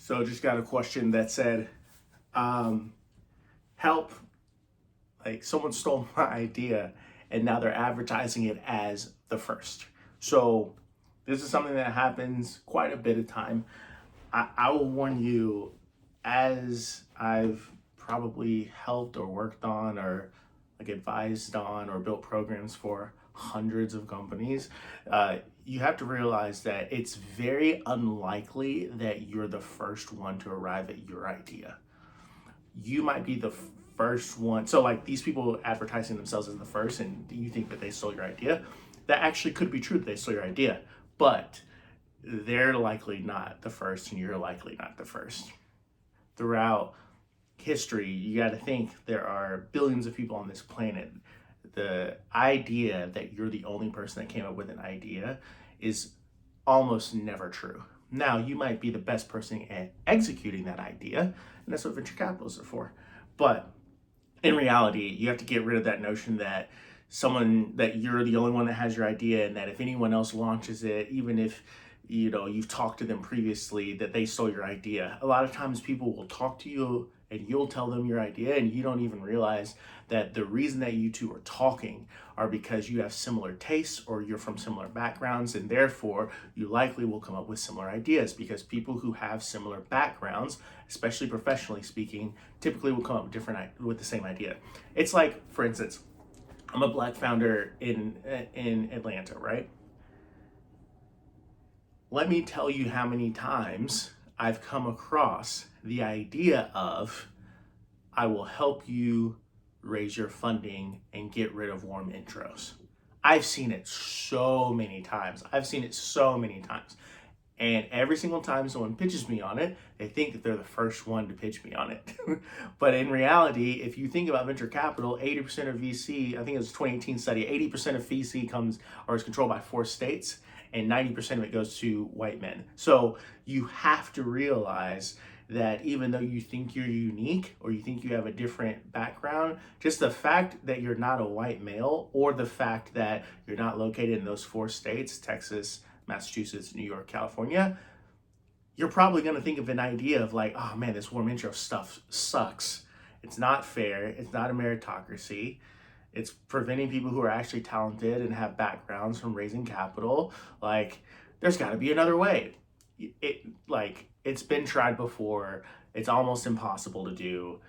So just got a question that said, um, help, like someone stole my idea and now they're advertising it as the first. So this is something that happens quite a bit of time. I will warn you, as I've probably helped or worked on or like advised on or built programs for hundreds of companies, you have to realize that it's very unlikely that you're the first one to arrive at your idea. You might be the first one. So, like these people advertising themselves as the first, and you think that they stole your idea. That actually could be true that they stole your idea, but they're likely not the first, and you're likely not the first. Throughout history, you got to think there are billions of people on this planet. The idea that you're the only person that came up with an idea is almost never true. Now, you might be the best person at executing that idea, and that's what venture capitalists are for. But in reality, you have to get rid of that notion that you're the only one that has your idea, and that if anyone else launches it, even if you've talked to them previously, that they stole your idea. A lot of times people will talk to you and you'll tell them your idea, and you don't even realize that the reason that you two are talking are because you have similar tastes or you're from similar backgrounds, and therefore you likely will come up with similar ideas, because people who have similar backgrounds, especially professionally speaking, typically will come up with the same idea. It's like, for instance, I'm a black founder in Atlanta, right? Let me tell you how many times I've come across the idea of, I will help you raise your funding and get rid of warm intros. I've seen it so many times. And every single time someone pitches me on it, they think that they're the first one to pitch me on it. But in reality, if you think about venture capital, 80% of VC, I think it was a 2018 study, 80% of VC comes or is controlled by 4 states, and 90% of it goes to white men. So you have to realize that even though you think you're unique or you think you have a different background, just the fact that you're not a white male, or the fact that you're not located in those 4 states, Texas, Massachusetts, New York, California, you're probably going to think of an idea of like, oh man, this warm intro stuff sucks. It's not fair. It's not a meritocracy. It's preventing people who are actually talented and have backgrounds from raising capital. Like, there's got to be another way. It's been tried before. It's almost impossible to do.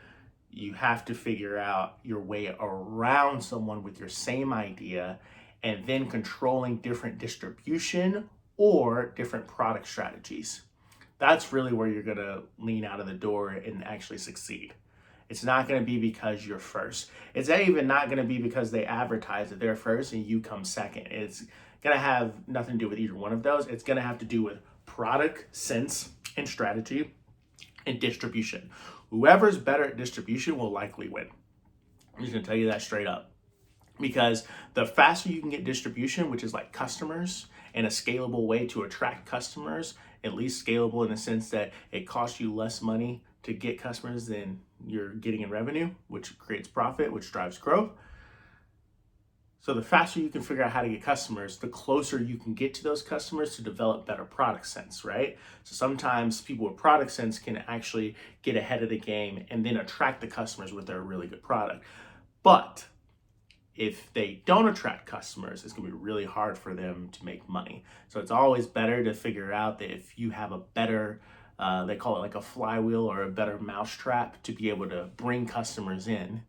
You have to figure out your way around someone with your same idea, and then controlling different distribution or different product strategies. That's really where you're going to lean out of the door and actually succeed. It's not going to be because you're first. It's even not going to be because they advertise that they're first and you come second. It's going to have nothing to do with either one of those. It's going to have to do with product sense and strategy and distribution. Whoever's better at distribution will likely win. I'm just going to tell you that straight up. Because the faster you can get distribution, which is like customers, and a scalable way to attract customers, at least scalable in the sense that it costs you less money to get customers than you're getting in revenue, which creates profit, which drives growth. So the faster you can figure out how to get customers, the closer you can get to those customers to develop better product sense, right? So sometimes people with product sense can actually get ahead of the game and then attract the customers with their really good product. But if they don't attract customers, it's gonna be really hard for them to make money. So it's always better to figure out that if you have a better, they call it like a flywheel or a better mousetrap, to be able to bring customers in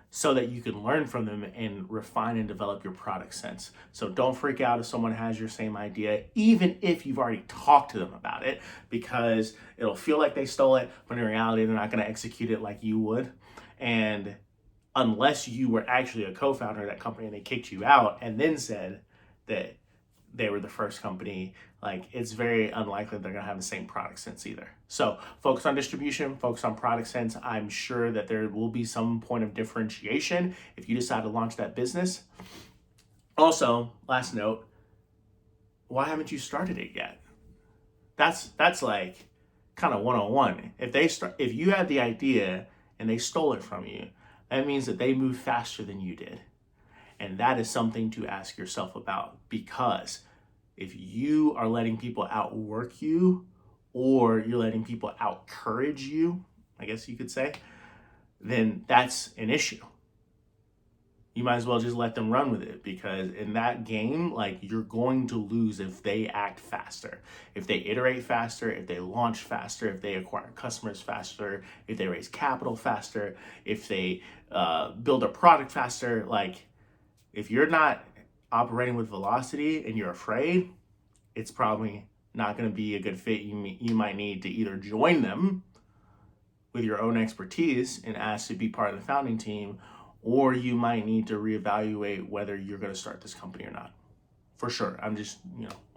so that you can learn from them and refine and develop your product sense. So don't freak out if someone has your same idea, even if you've already talked to them about it, because it'll feel like they stole it, but in reality, they're not gonna execute it like you would. And unless you were actually a co-founder of that company and they kicked you out and then said that they were the first company, like it's very unlikely they're gonna have the same product sense either. So focus on distribution, focus on product sense. I'm sure that there will be some point of differentiation if you decide to launch that business. Also, last note, why haven't you started it yet? That's like kind of one-on-one. If you had the idea and they stole it from you, that means that they moved faster than you did. And that is something to ask yourself about, because if you are letting people outwork you or you're letting people outcourage you, I guess you could say, then that's an issue. You might as well just let them run with it, because in that game, like, you're going to lose if they act faster, if they iterate faster, if they launch faster, if they acquire customers faster, if they raise capital faster, if they build a product faster. Like, if you're not operating with velocity and you're afraid, it's probably not going to be a good fit. You might need to either join them with your own expertise and ask to be part of the founding team, or you might need to reevaluate whether you're going to start this company or not. For sure. I'm just,